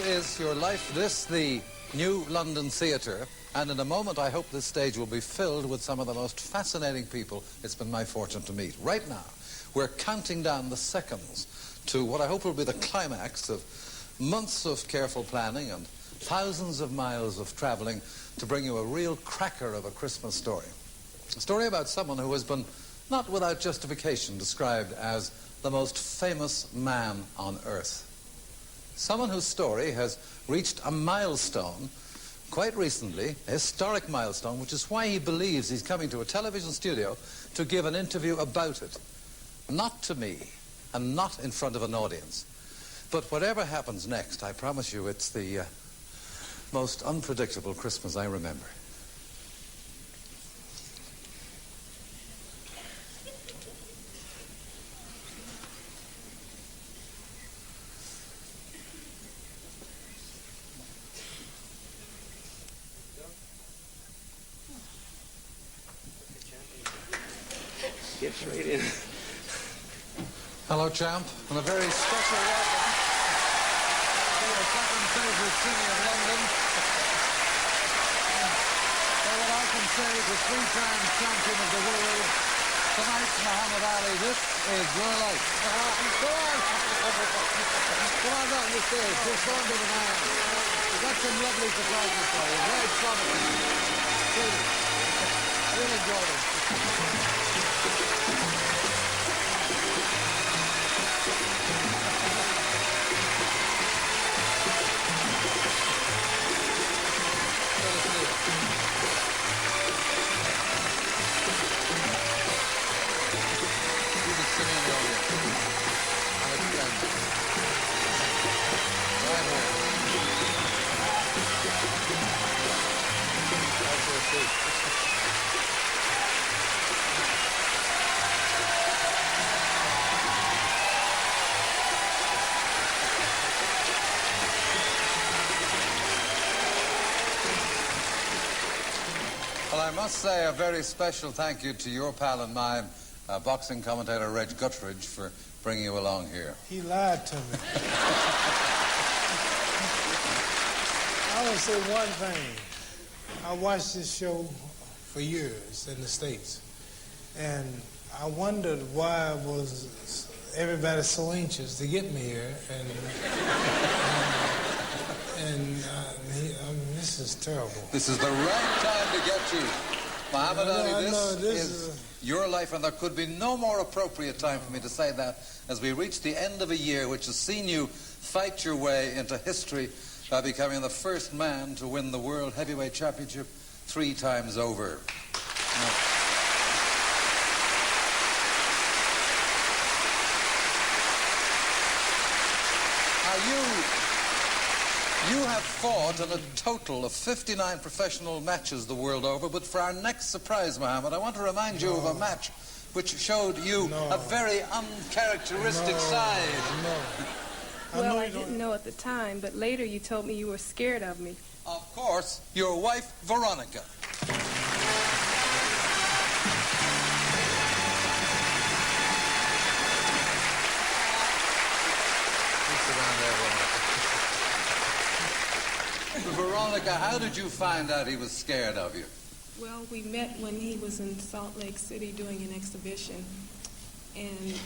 is Your Life, this the New London Theatre, and in a moment I hope this stage will be filled with some of the most fascinating people it's been my fortune to meet. Right now, we're counting down the seconds to what I hope will be the climax of months of careful planning and thousands of miles of traveling to bring you a real cracker of a Christmas story. A story about someone who has been, not without justification, described as the most famous man on earth. Someone whose story has reached a milestone quite recently, a historic milestone, which is why he believes he's coming to a television studio to give an interview about it. Not to me, and not in front of an audience. But whatever happens next, I promise you it's the most unpredictable Christmas I remember. Get straight in. Hello, champ, and a very special welcome to your second favorite city of London. So what I can say to three-time champion of the world, tonight's Muhammad Ali, this is your life. Come on! Come on down the stage, just on to the man. We've got some lovely surprises for you, very promising. Really, really enjoyed it. Well, I must say a very special thank you to your pal and mine, boxing commentator Reg Guttridge, for bringing you along here. He lied to me. I will say one thing. I watched this show for years in the States, and I wondered why was everybody so anxious to get me here, this is terrible. This is the right time to get you. Muhammad Ali, this is your life, and there could be no more appropriate time for me to say that as we reach the end of a year which has seen you fight your way into history by becoming the first man to win the World Heavyweight Championship 3 times over. You have fought in a total of 59 professional matches the world over, but for our next surprise, Muhammad, I want to remind you of a match which showed you a very uncharacteristic side. Well, I didn't know at the time, but later you told me you were scared of me. Of course, your wife, Veronica. Veronica, how did you find out he was scared of you? Well, we met when he was in Salt Lake City doing an exhibition. And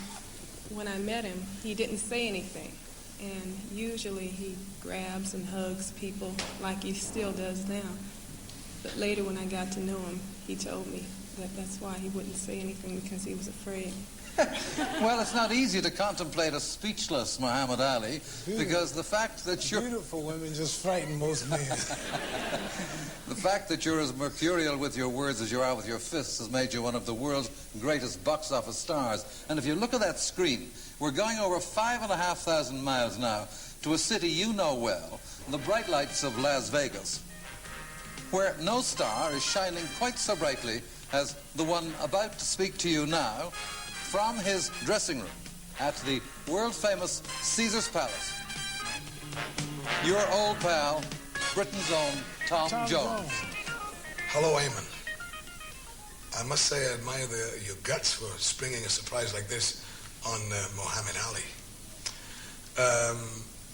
when I met him, he didn't say anything. And usually he grabs and hugs people like he still does now. But later when I got to know him, he told me that that's why he wouldn't say anything, because he was afraid. Well, it's not easy to contemplate a speechless Muhammad Ali, because the fact that you're... Beautiful women just frighten most men. The fact that you're as mercurial with your words as you are with your fists has made you one of the world's greatest box office stars. And if you look at that screen, we're going over 5,500 miles now to a city you know well, the bright lights of Las Vegas, where no star is shining quite so brightly as the one about to speak to you now from his dressing room at the world-famous Caesar's Palace. Your old pal, Britain's own Tom Jones. Hello, Eamon. I must say I admire your guts for springing a surprise like this on Muhammad Ali.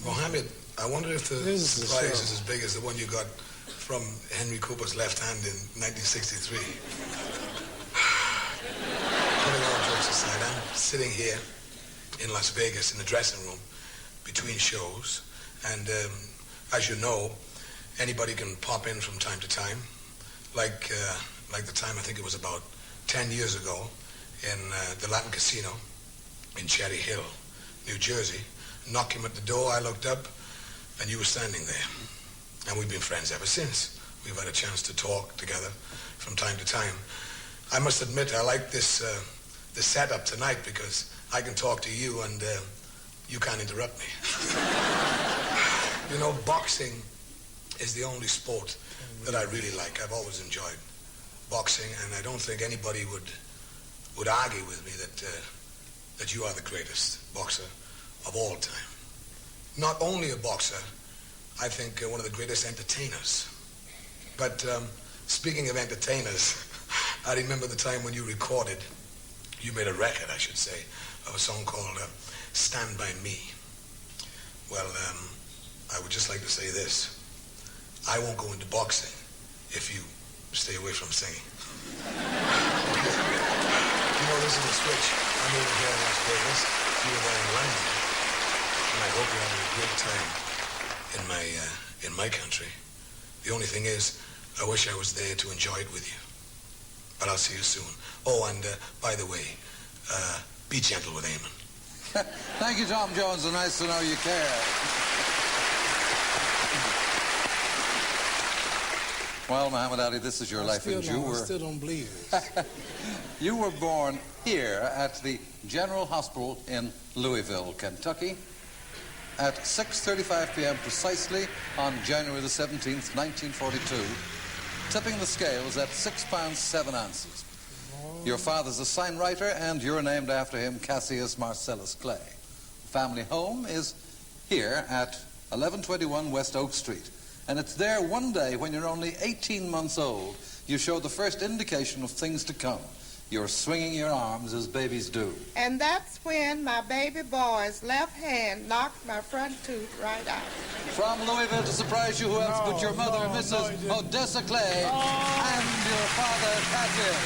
Muhammad, I wonder if the This is the surprise show. is as big as the one you got from Henry Cooper's left hand in 1963. Putting all jokes aside, I'm sitting here in Las Vegas in the dressing room between shows, and as you know, anybody can pop in from time to time, like the time I think it was about 10 years ago in the Latin Casino in Cherry Hill, New Jersey. Knock him at the door, I looked up, and you were standing there. And we've been friends ever since. We've had a chance to talk together from time to time. I must admit, I like this setup tonight because I can talk to you and you can't interrupt me. You know, boxing is the only sport that I really like. I've always enjoyed boxing, and I don't think anybody would argue with me that you are the greatest boxer of all time. Not only a boxer, I think one of the greatest entertainers. But speaking of entertainers, I remember the time when you made a record, I should say, of a song called Stand By Me. Well, I would just like to say this. I won't go into boxing if you stay away from singing. You know, this is a switch. I'm over here in Las Vegas, you were there in London, and I hope you're having a great time in my country. The only thing is, I wish I was there to enjoy it with you. But I'll see you soon. Oh, and by the way, be gentle with Eamon. Thank you, Tom Jones, and nice to know you care. Well, Muhammad Ali, this is your life, and I still don't believe it. you were born here at the General Hospital in Louisville, Kentucky, at 6:35 p.m. precisely on January the 17th, 1942, tipping the scales at 6 pounds 7 ounces. Your father's a sign writer, and you're named after him, Cassius Marcellus Clay. Family home is here at 1121 West Oak Street. And it's there one day when you're only 18 months old, you show the first indication of things to come. You're swinging your arms as babies do. And that's when my baby boy's left hand knocked my front tooth right out. From Louisville to surprise you, who else but your mother, Mrs. Odessa Clay, and your father, Cassius.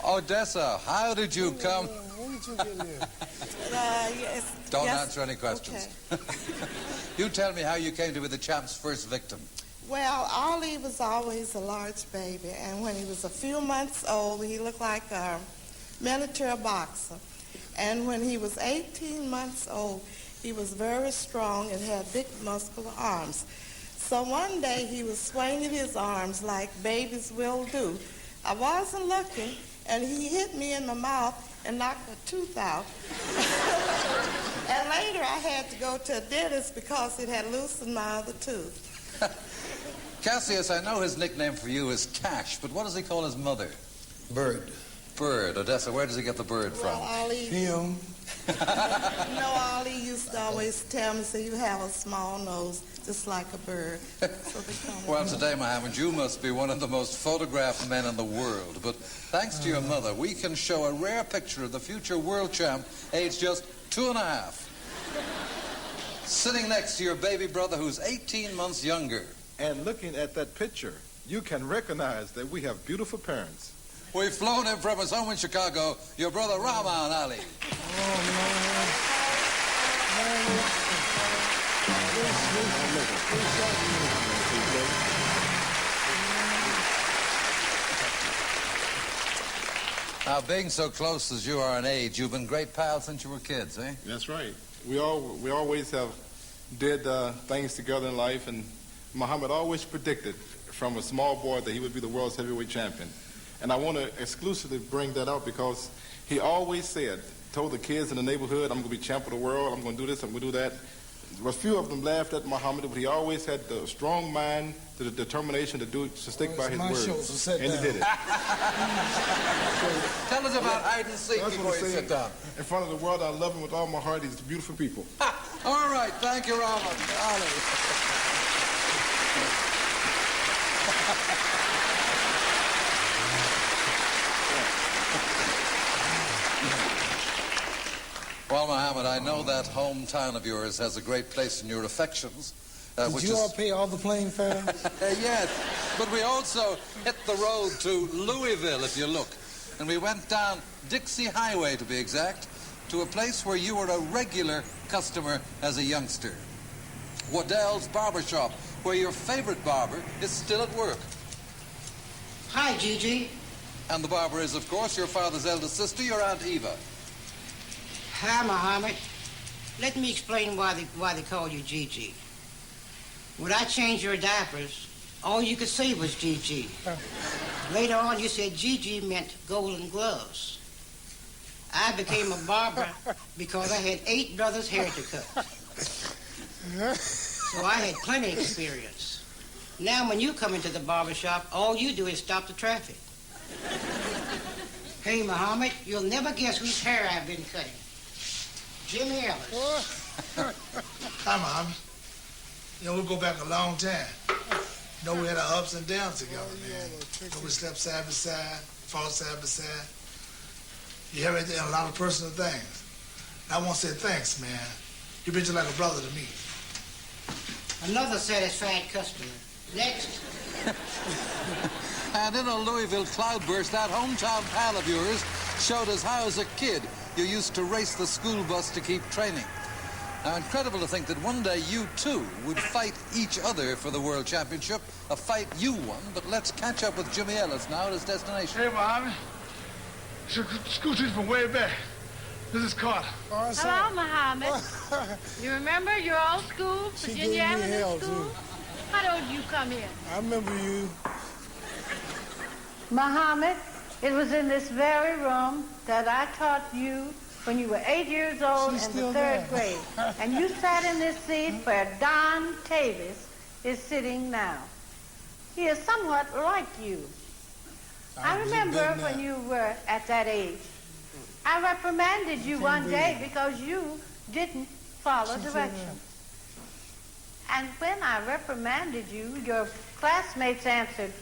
Odessa, how did you come? When did you get here? Yes. Don't yes. answer any questions. Okay. You tell me how you came to be the champ's first victim. Well, Ali was always a large baby, and when he was a few months old, he looked like a miniature boxer. And when he was 18 months old, he was very strong and had big muscular arms. So one day he was swinging his arms like babies will do. I wasn't looking, and he hit me in the mouth and knocked a tooth out. And later I had to go to a dentist because it had loosened my other tooth. Cassius, I know his nickname for you is Cash, but what does he call his mother? Bird. Bird. Odessa, where does he get the bird Well, from? Ali, Him. Ali used to always tell me, say, you have a small nose, just like a bird. So they call me Well, today, Muhammad, you must be one of the most photographed men in the world. But thanks to your mother, we can show a rare picture of the future world champ, aged just 2.5. Sitting next to your baby brother, who's 18 months younger. And looking at that picture, you can recognize that we have beautiful parents. We've flown him from his home in Chicago, your brother Rahman Ali. Now, being so close as you are in age, you've been great pals since you were kids, eh? That's right. We always have did things together in life, and Muhammad always predicted from a small boy that he would be the world's heavyweight champion. And I want to exclusively bring that out because he always told the kids in the neighborhood, I'm going to be champ of the world, I'm going to do this, I'm going to do that. A few of them laughed at Muhammad, but he always had the strong mind, the determination to stick by his words. Show, so and he did it. Tell us about hide and seek before you sit down. In front of the world, I love him with all my heart. He's beautiful people. All right, thank you, Robin. Well, Muhammad, I know that hometown of yours has a great place in your affections. Did you all pay all the plane fares? Yes, but we also hit the road to Louisville, if you look. And we went down Dixie Highway, to be exact, to a place where you were a regular customer as a youngster. Waddell's Barbershop, where your favorite barber is still at work. Hi, Gigi. And the barber is, of course, your father's eldest sister, your Aunt Eva. Hi, Muhammad. Let me explain why they call you Gigi. When I changed your diapers, all you could say was Gigi. Later on, you said Gigi meant golden gloves. I became a barber because I had 8 brothers' hair to cut. So I had plenty of experience. Now, when you come into the barber shop, all you do is stop the traffic. Hey, Muhammad, you'll never guess whose hair I've been cutting. Jimmy Ellis. Hi, Mom. You know, we go back a long time. You know, we had our ups and downs together, man. You know, we slept side by side, fought side by side. You have a lot of personal things. And I want to say thanks, man. You've been just like a brother to me. Another satisfied customer. Next. And in a Louisville cloudburst, that hometown pal of yours showed us how, as a kid, you used to race the school bus to keep training. Now, incredible to think that one day you, too, would fight each other for the World Championship, a fight you won, but let's catch up with Jimmy Ellis now at his destination. Hey, Muhammad. School teacher from way back. This is Carter. Hello, Muhammad. You remember your old school, Virginia Avenue School? How old you come in? I remember you. Muhammad, it was in this very room that I taught you when you were 8 years old in the 3rd grade. And you sat in this seat where Don Tavis is sitting now. He is somewhat like you. I remember when you were at that age. I reprimanded you one day because you didn't follow directions. And when I reprimanded you, your classmates answered,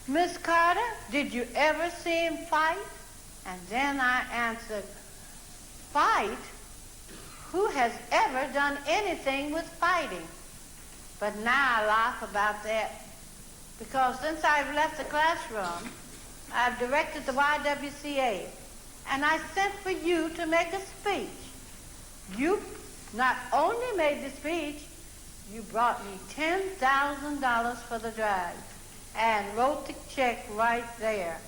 Miss Carter, did you ever see him fight? And then I answered, fight? Who has ever done anything with fighting? But now I laugh about that because since I've left the classroom, I've directed the YWCA, and I sent for you to make a speech. You not only made the speech, you brought me $10,000 for the drive and wrote the check right there.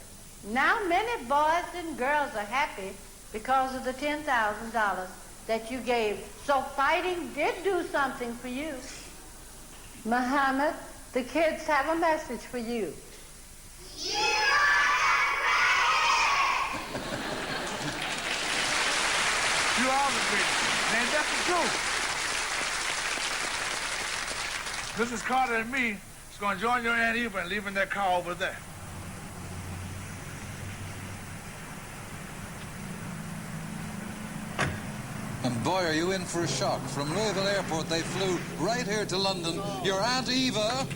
Now many boys and girls are happy because of the $10,000 that you gave. So fighting did do something for you. Muhammad, the kids have a message for you. You are the greatest. Man, that's the truth. Mrs. Carter and me is going to join your Aunt Eva and leave in that car over there. And boy, are you in for a shock. From Louisville Airport, they flew right here to London. Your Aunt Eva,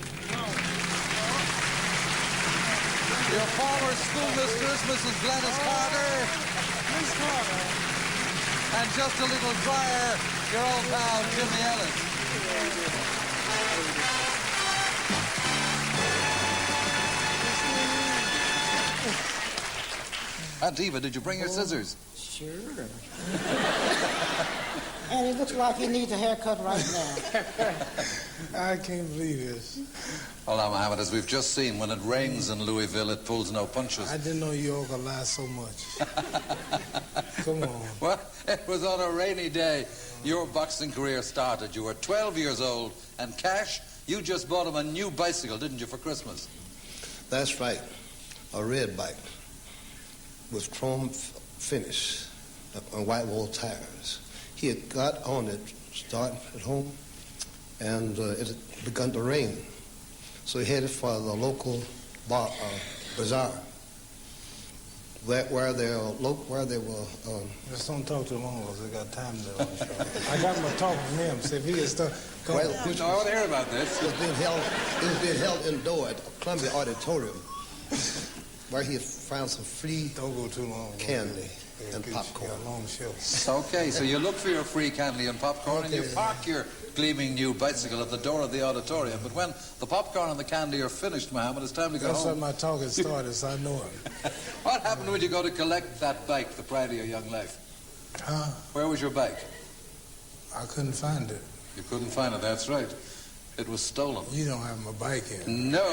your former schoolmistress, Mrs. Gladys Carter, Miss Carter. and just a little drier, your old pal, Jimmy Ellis. Aunt Eva, did you bring your scissors? Sure. And it looks like he needs a haircut right now. I can't believe this. Well, now, Mohammed, as we've just seen, when it rains in Louisville, it pulls no punches. I didn't know you all could lie so much. Come on. Well, it was on a rainy day your boxing career started. You were 12 years old, and Cash, you just bought him a new bicycle, didn't you, for Christmas? That's right. A red bike with chrome finish on white wall tires. He had got on it, starting at home, and it had begun to rain. So he headed for the local bazaar, where they were. Just don't talk too long, because I got time to on the show. I got my talk with him. See if he can start. I want to hear about this. It was being held indoor at Columbia Auditorium, where he had found some free Don't go too long. candy and popcorn. Got a long show. Okay, so you look for your free candy and popcorn, and you park your gleaming new bicycle at the door of the auditorium. But when the popcorn and the candy are finished, Mohammed, it's time to go That's home. why my talk has started, so I know it. What happened when you go to collect that bike, the pride of your young life? Huh? Where was your bike? I couldn't find it. You couldn't find it, that's right. It was stolen. You don't have my bike here. No.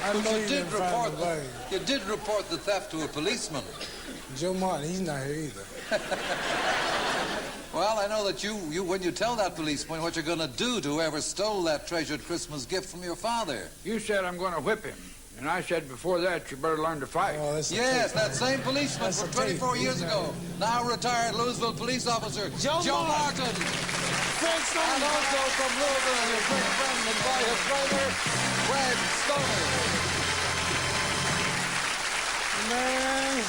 I know you didn't find the bike. You did report the theft to a policeman. Joe Martin, he's not here either. Well, I know that you when you tell that policeman what you're going to do to whoever stole that treasured Christmas gift from your father. You said I'm going to whip him. And I said before that, you better learn to fight. Oh, Yes, that same policeman from 24 years ago, now retired Louisville police officer, Joe Martin. And also from Louisville, your great friend and boyhood trainer, Fred Stoner. Man.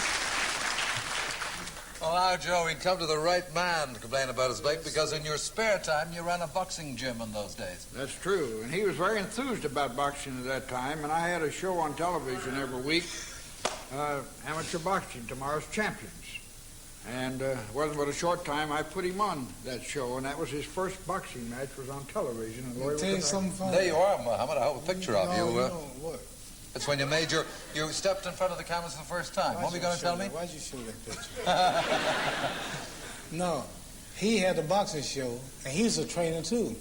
Well, now, Joe, we'd come to the right man to complain about his bike, because in your spare time, you ran a boxing gym in those days. That's true. And he was very enthused about boxing at that time. And I had a show on television every week, Amateur Boxing, Tomorrow's Champions. And it wasn't but a short time I put him on that show, and that was his first boxing match, was on television. And Tell you something funny. There you are, Muhammad. I have a picture of you. What? It's when you made you stepped in front of the cameras for the first time. What were you going to tell me? Why'd you show that picture? No, he had a boxing show, and he was a trainer too.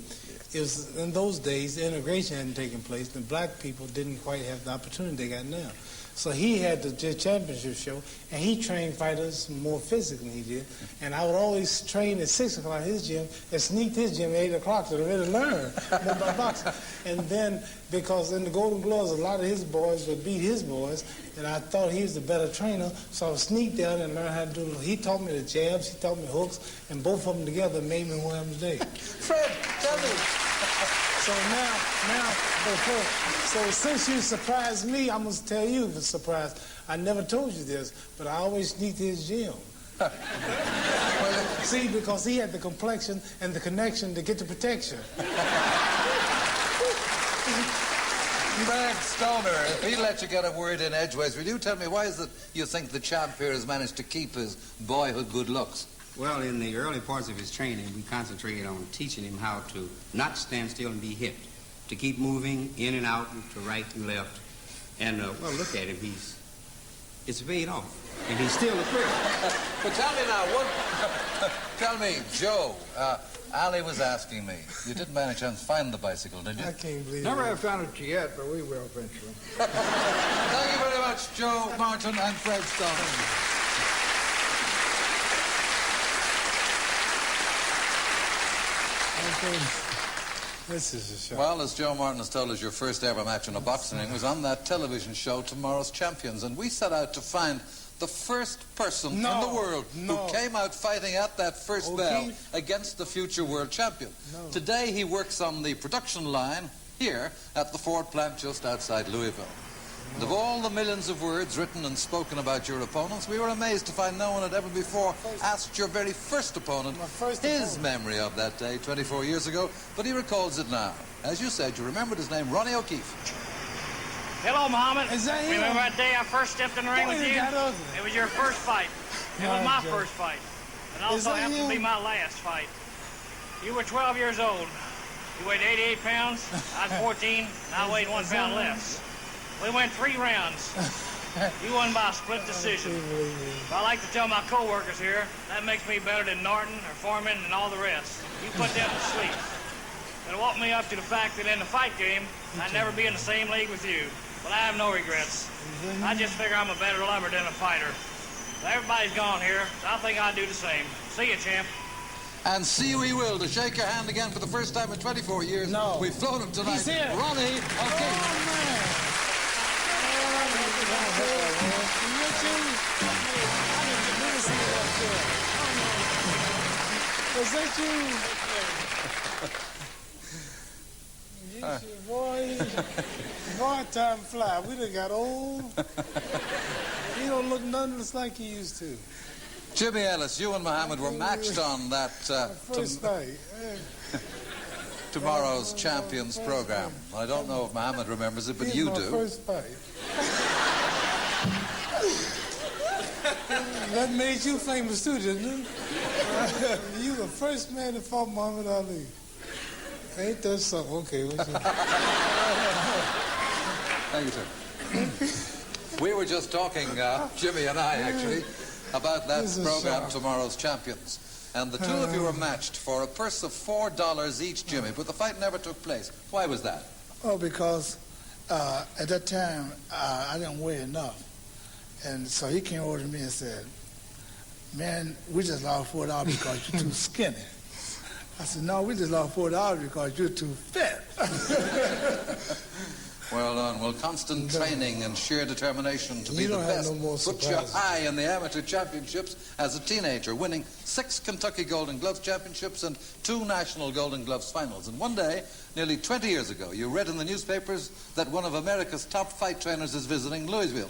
It was in those days, the integration hadn't taken place, and black people didn't quite have the opportunity they got now. So he had the championship show, and he trained fighters more physically than he did. And I would always train at 6 o'clock at his gym and sneak to his gym at 8 o'clock to really learn more about boxing. And then, because in the Golden Gloves, a lot of his boys would beat his boys, and I thought he was the better trainer, so I would sneak down and learn how to do it. He taught me the jabs, he taught me hooks, and both of them together made me who I am today. Fred, tell me. So so since you surprised me, I'm going to tell you the surprise. I never told you this, but I always sneak to his gym. See, because he had the complexion and the connection to get the protection. Fred Stoner, if he let you get a word in edgeways, will you tell me why is it you think the champ here has managed to keep his boyhood good looks? Well, in the early parts of his training, we concentrated on teaching him how to not stand still and be hit, to keep moving in and out, and to right and left. And, well, look at him. It's paid off. And he's still a thrill. But tell me now, tell me, Joe, Ali was asking me, you didn't by any chance find the bicycle, did you? I can't believe Never it. have found it yet, but we will eventually. Thank you very much, Joe Martin and Fred Stoner. This is a show. Well, as Joe Martin has told us, your first ever match in a boxing ring was on that television show, Tomorrow's Champions, and we set out to find the first person in the world who came out fighting at that first bell against the future world champion. Today he works on the production line here at the Ford plant just outside Louisville. And of all the millions of words written and spoken about your opponents, we were amazed to find no one had ever before asked your very first opponent his memory of that day 24 years ago, but he recalls it now. As you said, you remembered his name, Ronnie O'Keefe. Hello, Muhammad. Is that Remember that day I first stepped in the ring with you? It was your first fight. It was my first fight. And also happened to be my last fight. You were 12 years old. You weighed 88 pounds. I was 14, and I weighed 1 pound less. We went 3 rounds. You won by a split decision. But I like to tell my co-workers here, that makes me better than Norton or Foreman and all the rest. You put them to sleep. It walked me up to the fact that in the fight game, I'd never be in the same league with you. But I have no regrets. I just figure I'm a better lover than a fighter. Everybody's gone here, so I think I'll do the same. See you, champ. And see we will, to shake your hand again for the first time in 24 years. We've flown him tonight. He's here. Ronnie O'Keefe. Oh, man. Was that you? Boy, time fly. We done got old. He don't look nothing like he used to. Jimmy Ellis, you and Muhammad were matched on that First night. tomorrow's Champions program. I don't know if Muhammad remembers it, but you do. First fight. That made you famous too, didn't it? You the first man to fought Muhammad Ali. Ain't that something? Okay. Thank you, sir. We were just talking, Jimmy and I actually, about that program, Tomorrow's Champions. And the two of you were matched for a purse of $4 each, Jimmy, but the fight never took place. Why was that? Oh, because at that time, I didn't weigh enough. And so he came over to me and said, man, we just lost $4 because you're too skinny. I said, no, we just lost $4 because you're too fat. Well done. Well, constant training and sheer determination to be the best put you high in the amateur championships as a teenager, winning 6 Kentucky Golden Gloves championships and 2 National Golden Gloves finals. And one day, nearly 20 years ago, you read in the newspapers that one of America's top fight trainers is visiting Louisville.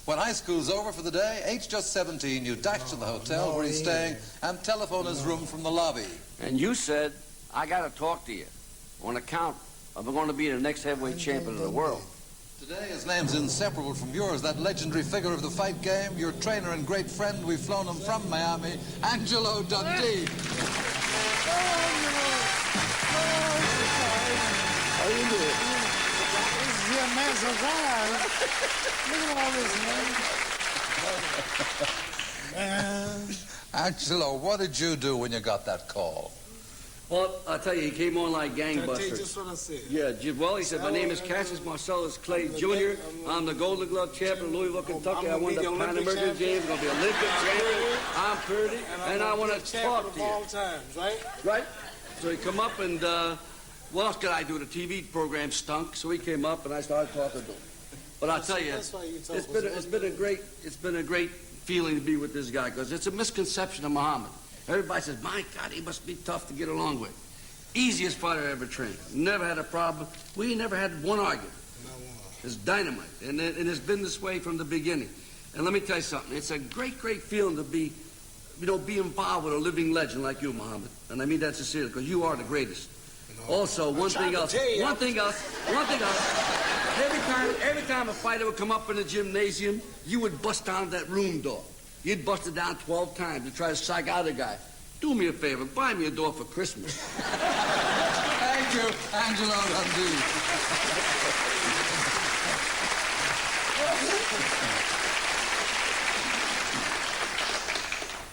When high school's over for the day, age just 17, you dash to the hotel where he's staying and telephone his room from the lobby. And you said, I got to talk to you on account of going to be the next heavyweight champion of the world. Today, his name's inseparable from yours, that legendary figure of the fight game, your trainer and great friend. We've flown him from Miami, Angelo Dundee. How you doing? Yeah, man, surprise. Look at all this, man. Angelo, what did you do when you got that call? Well, I'll tell you, he came on like gangbusters. I'll tell you just what I said. Yeah, well, he said, my name is Cassius Marcellus Clay Jr. I'm the Golden Glove champion of Louisville, Kentucky. I won the Pan American Games. I'm going to be Olympic champion. I'm pretty, and I want to talk to you. All times, right? Right? So he come up and, what else could I do? The TV program stunk, so he came up and I started talking to him. But I'll tell you, it's been a great feeling to be with this guy, because it's a misconception of Muhammad. Everybody says, my God, he must be tough to get along with. Easiest fighter I ever trained. Never had a problem. We never had one argument. It's dynamite. And it's been this way from the beginning. And let me tell you something. It's a great, great feeling to be involved with a living legend like you, Muhammad. And I mean that sincerely, because you are the greatest. Also, one thing else. Every time a fighter would come up in the gymnasium, you would bust down that room door. You'd bust it down 12 times to try to psych out a guy. Do me a favor, buy me a door for Christmas. Thank you, Angelo Dundee.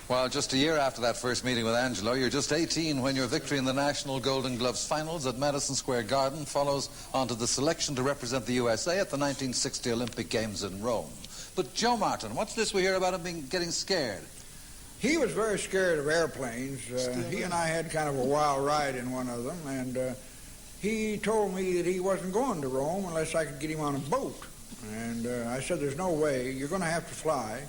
Well, just a year after that first meeting with Angelo, you're just 18 when your victory in the National Golden Gloves finals at Madison Square Garden follows onto the selection to represent the USA at the 1960 Olympic Games in Rome. But Joe Martin, what's this we hear about him getting scared? He was very scared of airplanes. He and I had kind of a wild ride in one of them, and he told me that he wasn't going to Rome unless I could get him on a boat. And I said, there's no way. You're going to have to fly.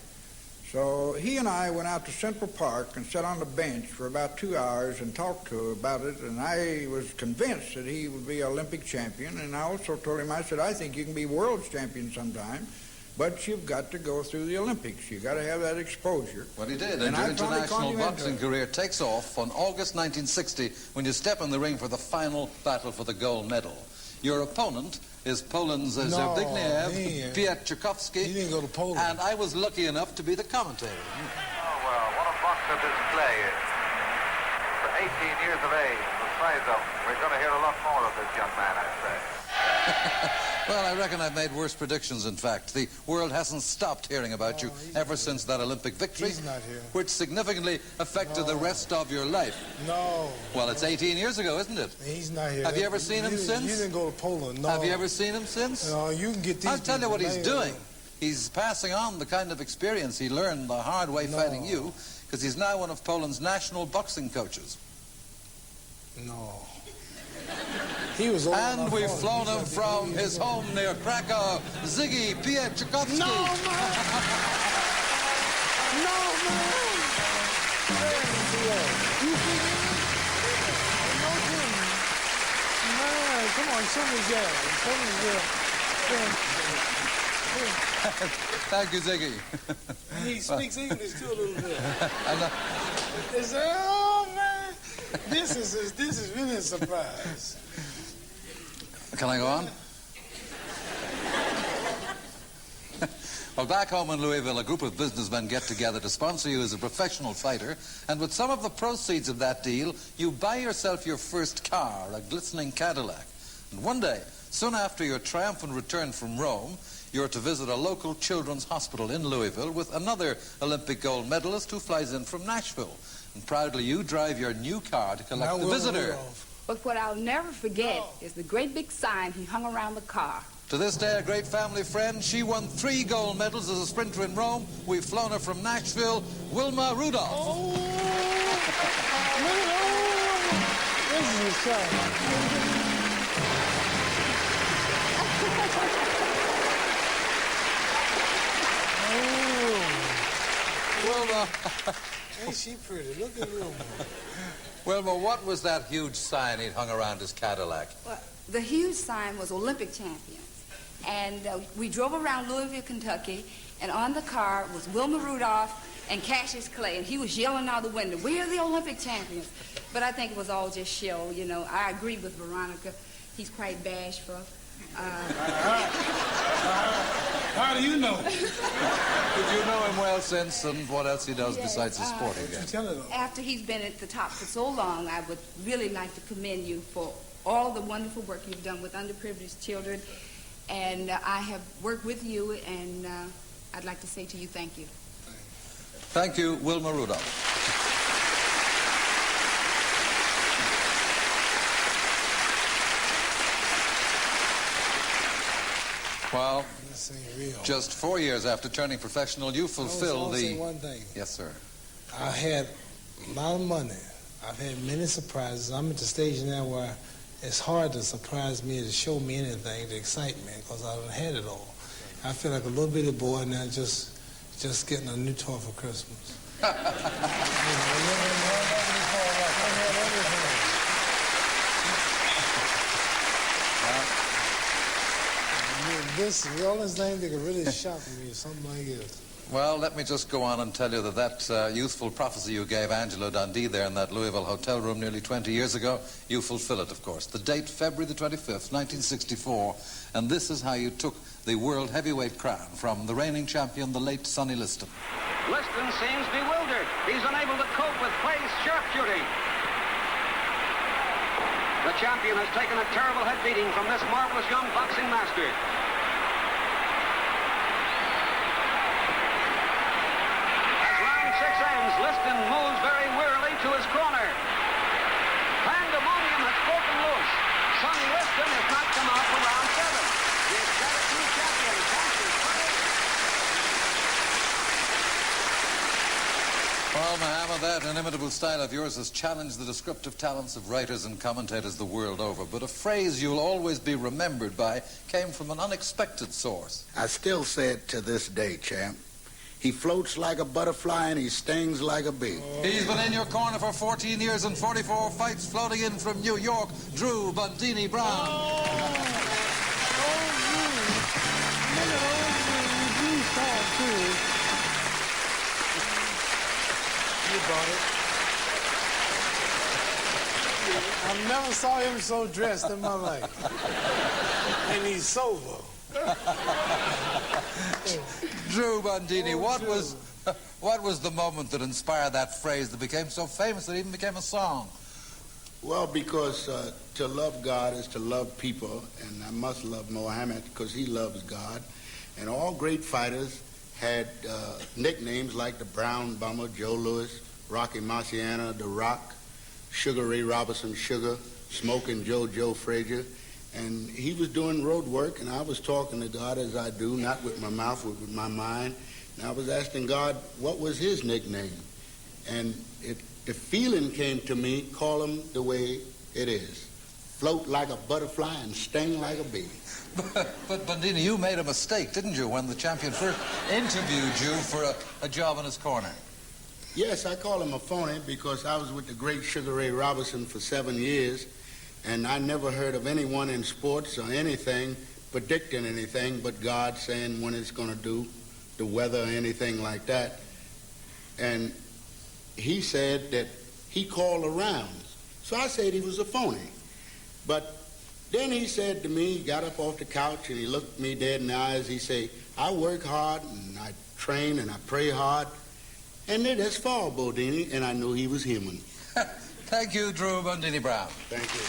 So he and I went out to Central Park and sat on the bench for about 2 hours and talked to him about it, and I was convinced that he would be an Olympic champion. And I also told him, I said, I think you can be world champion sometime, but you've got to go through the Olympics. You've got to have that exposure. Well, he did, and your international boxing career takes off on August 1960 when you step in the ring for the final battle for the gold medal. Your opponent is Poland's Zbigniew Piotr Tchaikovsky. He didn't go to Poland. And I was lucky enough to be the commentator. Oh, well, what a boxer this Clay is. For 18 years of age, the size of him. We're going to hear a lot more of this young man, I'd say. Well, I reckon I've made worse predictions, in fact. The world hasn't stopped hearing about you ever since that Olympic victory, which significantly affected the rest of your life. No. Well, it's 18 years ago, isn't it? He's not here. Have you ever seen him since? You didn't go to Poland, no. Have you ever seen him since? No, you can get these. I'll tell you what he's doing. He's passing on the kind of experience he learned the hard way fighting you, because he's now one of Poland's national boxing coaches. No. He was old and we've flown him from his home near Krakow, Ziggy Piotr Tchaikovsky. No, man! No, man! You speak English? No kidding. Man, come on, show me jazz. Show me jazz. Thank you, Ziggy. He speaks English too a little bit. Oh man, this is really a surprise. Can I go on? Well, back home in Louisville, a group of businessmen get together to sponsor you as a professional fighter, and with some of the proceeds of that deal, you buy yourself your first car, a glistening Cadillac. And one day, soon after your triumphant return from Rome, you're to visit a local children's hospital in Louisville with another Olympic gold medalist who flies in from Nashville. And proudly you drive your new car to collect the visitor. But what I'll never forget is the great big sign he hung around the car. To this day, a great family friend. She won 3 gold medals as a sprinter in Rome. We've flown her from Nashville, Wilma Rudolph. Oh, this is a show. Wilma. Ain't she pretty? Look at Wilma. Wilma, what was that huge sign he'd hung around his Cadillac? Well, the huge sign was Olympic champions. And we drove around Louisville, Kentucky, and on the car was Wilma Rudolph and Cassius Clay, and he was yelling out the window, "We're the Olympic champions." But I think it was all just show, you know. I agree with Veronica. He's quite bashful. How do you know? Did you know him well since, and what else he does besides his sporting game? After he's been at the top for so long, I would really like to commend you for all the wonderful work you've done with underprivileged children. And I have worked with you, and I'd like to say to you, thank you. Thank you, Wilma Rudolph. Well, just 4 years after turning professional, you fulfilled I'll the... say one thing. Yes, sir. I had a lot of money. I've had many surprises. I'm at the stage now where it's hard to surprise me, to show me anything, to excite me, because I haven't had it all. I feel like a little bitty boy now, just getting a new toy for Christmas. This is the only thing that could really shock me, or something like this. Well, let me just go on and tell you that youthful prophecy you gave Angelo Dundee there in that Louisville hotel room nearly 20 years ago, you fulfill it, of course. The date, February the 25th, 1964, and this is how you took the world heavyweight crown from the reigning champion, the late Sonny Liston. Liston seems bewildered. He's unable to cope with Clay's sharpshooting. The champion has taken a terrible head beating from this marvelous young boxing master. Liston moves very wearily to his corner. Pandemonium has broken loose. Sonny Liston has not come out for round 7. He's got a new champion, Cassius Clay. Well, Muhammad, that inimitable style of yours has challenged the descriptive talents of writers and commentators the world over. But a phrase you'll always be remembered by came from an unexpected source. I still say it to this day, champ. He floats like a butterfly and he stings like a bee. He's been in your corner for 14 years and 44 fights, floating in from New York, Drew Bundini Brown. You bought it. I never saw him so dressed in my life. And he's sober. Drew Bundini, what was the moment that inspired that phrase that became so famous that it even became a song? Well, because to love God is to love people, and I must love Mohammed because he loves God. And all great fighters had nicknames like the Brown Bomber, Joe Louis, Rocky Marciano, The Rock, Sugar Ray Robinson, Sugar, Smoking Joe Frazier. And he was doing road work, and I was talking to God as I do, not with my mouth, but with my mind. And I was asking God, what was his nickname? And the feeling came to me, call him the way it is. Float like a butterfly and sting like a bee. But Bundini, you made a mistake, didn't you, when the champion first interviewed you for a job in his corner? Yes, I call him a phony because I was with the great Sugar Ray Robinson for 7 years, and I never heard of anyone in sports or anything predicting anything but God saying when it's going to do, the weather or anything like that. And he said that he called around. So I said he was a phony. But then he said to me, he got up off the couch and he looked me dead in the eyes. He said, I work hard and I train and I pray hard. And then that's fall, Bodini, and I knew he was human. Thank you, Drew Bundini Brown. Thank you.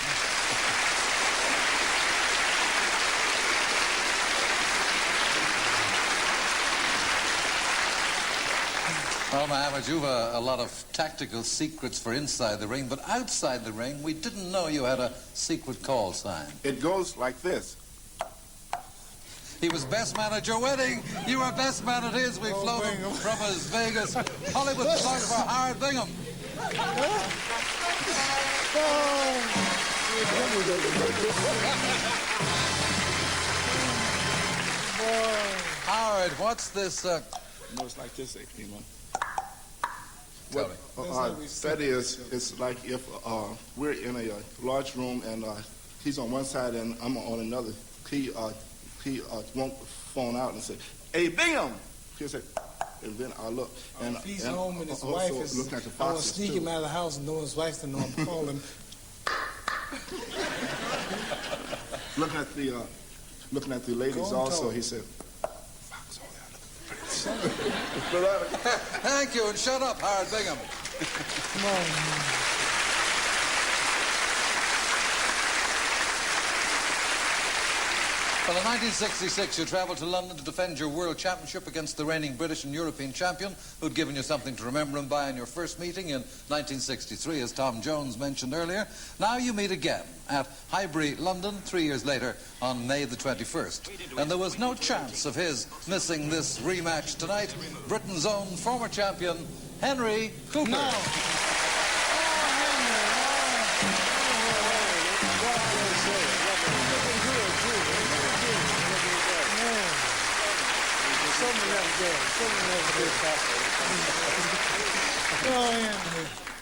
Well, Mohammed, you've a lot of tactical secrets for inside the ring, but outside the ring, we didn't know you had a secret call sign. It goes like this. He was best man at your wedding. You were best man at his. We flew him from Las Vegas. Hollywood song for Howard Bingham. Howard, what's this? No, it's like this, you know. Tell me. That is, it's like if we're in a large room and he's on one side and I'm on another. He won't phone out and say, "Hey, Bingham!" He'll say, and then I look. And if he's home and his wife is, looking at the I will sneak him out of the house and know his wife to know I'm calling. Looking at the ladies also, he said, Thank you, and shut up, Howard Bingham. Come on, man. Well, in 1966, you travelled to London to defend your world championship against the reigning British and European champion, who'd given you something to remember him by in your first meeting in 1963, as Tom Jones mentioned earlier. Now you meet again at Highbury, London, 3 years later on May the 21st. And there was no chance of his missing this rematch tonight. Britain's own former champion, Henry Cooper. No.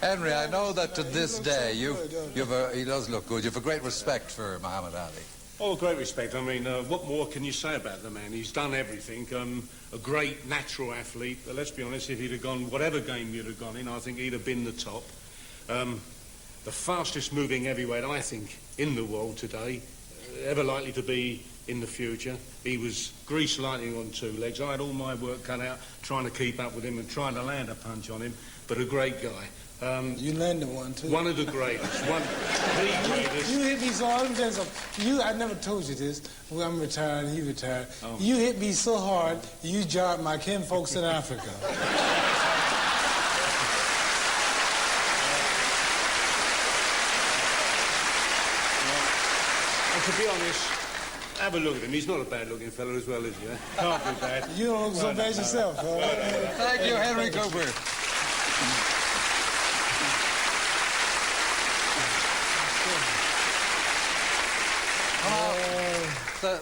Henry, I know that to this day he does look good. You have a great respect for Muhammad Ali. Oh, great respect. I mean, what more can you say about the man? He's done everything. A great natural athlete. But let's be honest, if he'd have gone, whatever game you'd have gone in, I think he'd have been the top. The fastest moving heavyweight, I think, in the world today. Ever likely to be in the future. He was grease lightning on two legs. I had all my work cut out trying to keep up with him and trying to land a punch on him, but a great guy. You landed one, too. One of the greatest. The greatest. You hit me so hard. I never told you this. Well, I'm retired, he retired. Oh. You hit me so hard, you jarred my kinfolks in Africa. To be honest, have a look at him. He's not a bad-looking fellow as well, is he? Can't be bad. You don't look so bad yourself. Thank you, Henry Cooper.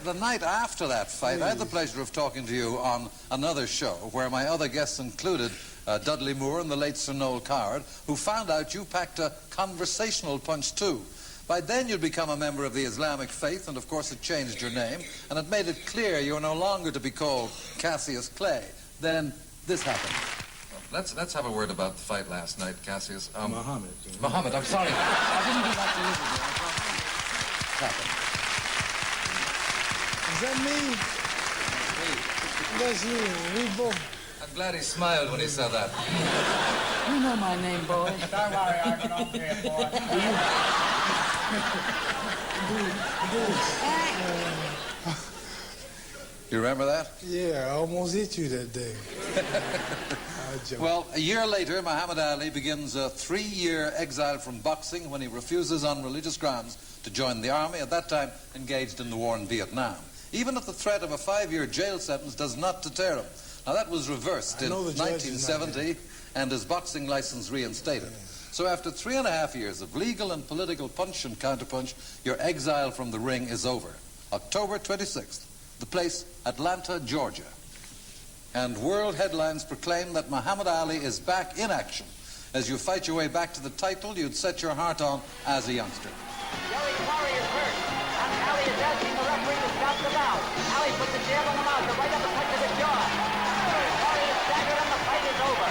The night after that fight, I had the pleasure of talking to you on another show where my other guests included Dudley Moore and the late Sir Noel Coward, who found out you packed a conversational punch too. By then you'd become a member of the Islamic faith, and of course it changed your name, and it made it clear you were no longer to be called Cassius Clay. Then this happened. Let's have a word about the fight last night, Cassius. Muhammad. Muhammad, I'm sorry. I didn't do that to you. Happened. Is that me? That's you. We both. I'm glad he smiled when he said that. You know my name, boy. Don't worry, I don't care, boy. You remember that? Yeah, I almost hit you that day. Well, a year later, Muhammad Ali begins a 3-year exile from boxing when he refuses on religious grounds to join the army, at that time engaged in the war in Vietnam. Even if the threat of a 5-year jail sentence does not deter him. Now, that was reversed in 1970 and his boxing license reinstated. So after 3.5 years of legal and political punch and counterpunch, your exile from the ring is over. October 26th, the place, Atlanta, Georgia. And world headlines proclaim that Muhammad Ali is back in action. As you fight your way back to the title you'd set your heart on as a youngster. Jerry Quarry is hurt, and Ali is asking the referee to stop the bout. Ali puts a jab on the mouth, the right uppercut to the jaw. Quarry is staggered and the fight is over.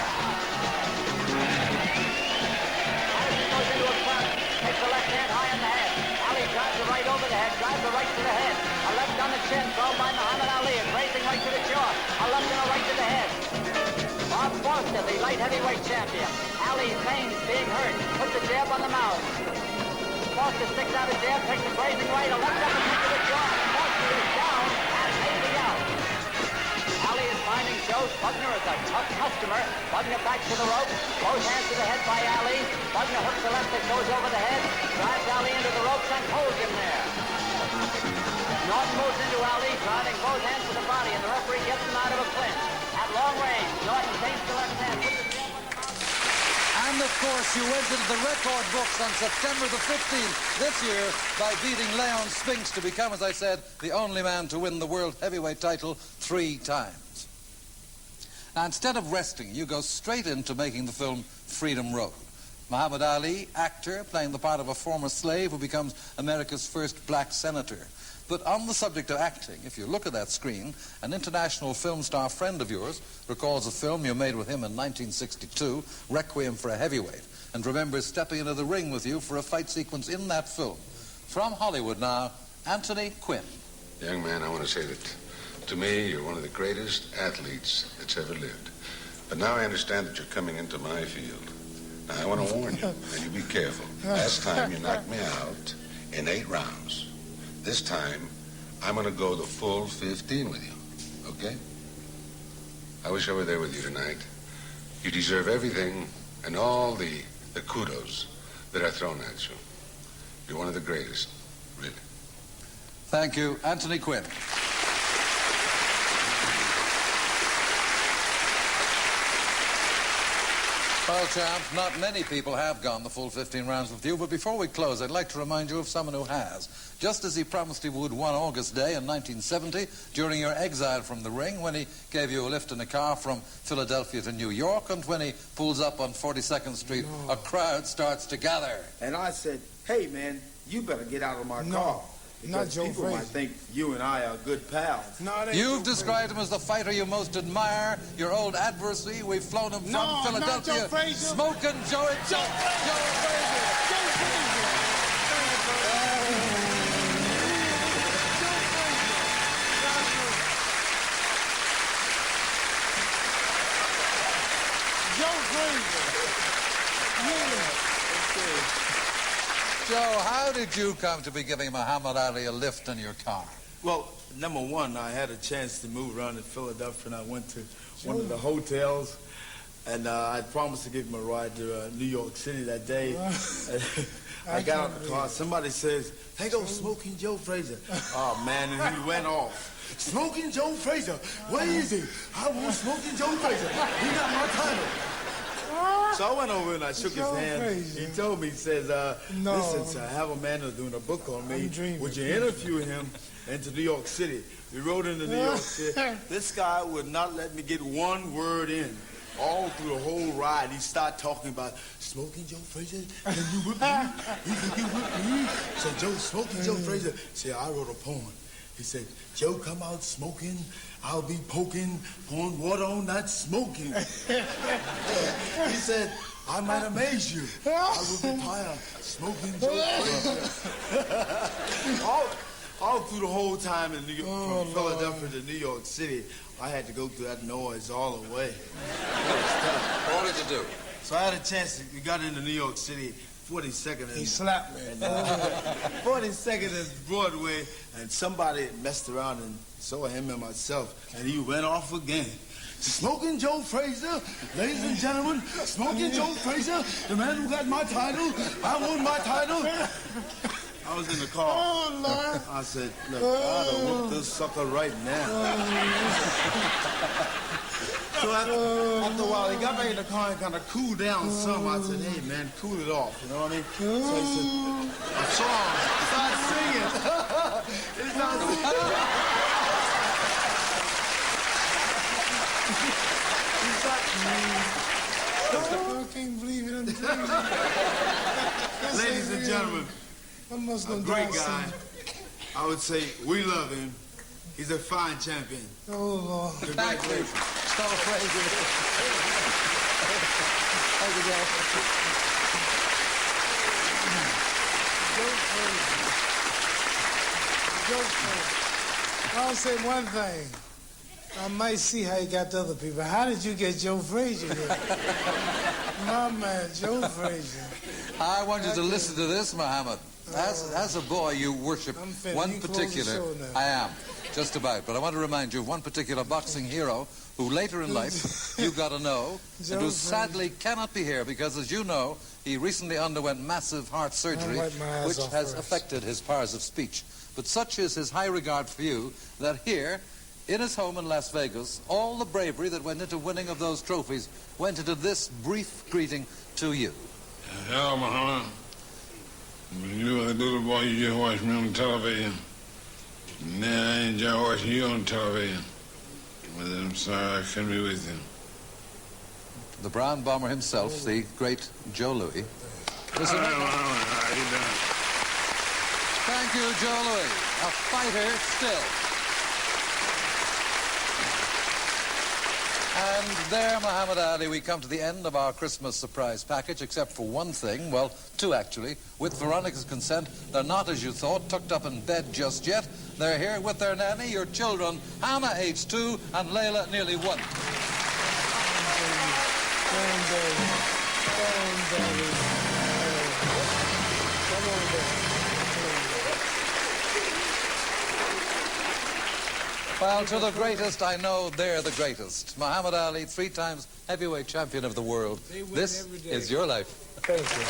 Madison goes into a crouch, takes the left hand high on the head. Ali drives the right over the head, drives the right to the head. A left on the chin thrown by Muhammad Ali and raising right to the jaw. A left and a right to the head. Bob Foster, the light heavyweight champion. Ali feigns being hurt, puts a jab on the mouth. Foster sticks out a jab, takes a grazing right, a left uppercut to the jaw. Foster is down and maybe out. Ali is finding Joe Bugner is a tough customer. Bugner back to the rope, both hands to the head by Ali. Bugner hooks the left that goes over the head, drives Ali into the ropes and holds him there. Norton moves into Ali, driving both hands to the body, and the referee gets him out of a clinch. At long range, Norton takes the left hand, puts the jab on the mouth. And of course, you went into the record books on September the 15th this year by beating Leon Spinks to become, as I said, the only man to win the world heavyweight title 3 times. Now, instead of resting, you go straight into making the film Freedom Road. Muhammad Ali, actor, playing the part of a former slave who becomes America's first black senator. But on the subject of acting, if you look at that screen, an international film star friend of yours recalls a film you made with him in 1962, Requiem for a Heavyweight, and remembers stepping into the ring with you for a fight sequence in that film. From Hollywood now, Anthony Quinn. Young man, I want to say that to me, you're one of the greatest athletes that's ever lived. But now I understand that you're coming into my field. Now, I want to warn you, and you be careful. Last time you knocked me out in 8 rounds. This time, I'm going to go the full 15 with you, okay? I wish I were there with you tonight. You deserve everything and all the kudos that are thrown at you. You're one of the greatest, really. Thank you, Anthony Quinn. Well, champ, not many people have gone the full 15 rounds with you, but before we close, I'd like to remind you of someone who has. Just as he promised he would one August day in 1970, during your exile from the ring, when he gave you a lift in a car from Philadelphia to New York, and when he pulls up on 42nd Street, a crowd starts to gather. And I said, hey, man, you better get out of my car. Because people might think you and I are good pals. You've described him as the fighter you most admire, your old adversary. We've flown him from Philadelphia. Smoking Joe Frazier. Joe, how did you come to be giving Muhammad Ali a lift in your car? Well, number one, I had a chance to move around in Philadelphia, and I went to one of the hotels, and I promised to give him a ride to New York City that day. I got out of the car. Somebody says, "Hey, go Smoking Joe Frazier." Oh, man, and he went off. Smoking Joe Frazier. Where is he? I want Smoking Joe Frazier. He got my title. So I went over and I shook his hand. He told me, he says, listen, sir, I have a man who's doing a book on me. Would you interview him into New York City? We rode into New York City. This guy would not let me get one word in. All through the whole ride, he started talking about Smoking Joe Frazier. Can you whip me? You whip me? So Joe, Smoking Joe Frazier. See, I wrote a poem. He said, Joe, come out smoking. I'll be poking, pouring water on that smoking. He said, I might amaze you. I will be tired smoking Joe Frazier. all through the whole time in New York, from Philadelphia to New York City, I had to go through that noise all the way. What did you do? So I had a chance we got into New York City, 42nd. He slapped me. 42nd and Broadway, and somebody messed around and saw him and myself, and he went off again. Smoking Joe Frazier, ladies and gentlemen, Smoking Joe Frazier, the man who got my title. I won my title. I was in the car. Oh, Lord. I said, look, I ought to whoop this sucker right now. So after a while, he got back in the car and kind of cooled down some. I said, hey, man, cool it off, you know what I mean? So he said, a song. Start singing. He started singing. I can't believe it. Ladies and gentlemen, I must go a great down guy. some- I would say we love him. He's a fine champion. Oh, Lord. Congratulations. Skull Fraser. Thank you, Joe. Joe Frazier. I'll say one thing. I might see how you got the other people. How did you get Joe Frazier here? My man, Joe Frazier. I want you to listen to this, Muhammad. As a boy, you worship I'm finished. one You close the particular... show now. I am, just about. But I want to remind you of one particular boxing hero who later in life you got to know, and who sadly cannot be here because, as you know, he recently underwent massive heart surgery, wipe my eyes which off has first. affected his powers of speech. But such is his high regard for you that here, in his home in Las Vegas, all the bravery that went into winning of those trophies went into this brief greeting to you. Hello, Muhammad. When you were a little boy, you just watched me on television. Now I enjoy watching you on television. But I'm sorry I couldn't be with you. The Brown Bomber himself, the great Joe Louis. Hello, Muhammad. How you doing? Thank you, Joe Louis. A fighter still. And there, Muhammad Ali, we come to the end of our Christmas surprise package, except for one thing, well, two actually. With Veronica's consent, they're not, as you thought, tucked up in bed just yet. They're here with their nanny, your children, Hannah, age 2, and Layla, nearly 1. Well, to the greatest, I know they're the greatest. Muhammad Ali, 3 times heavyweight champion of the world. This is your life. Thank you.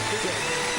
Thank you.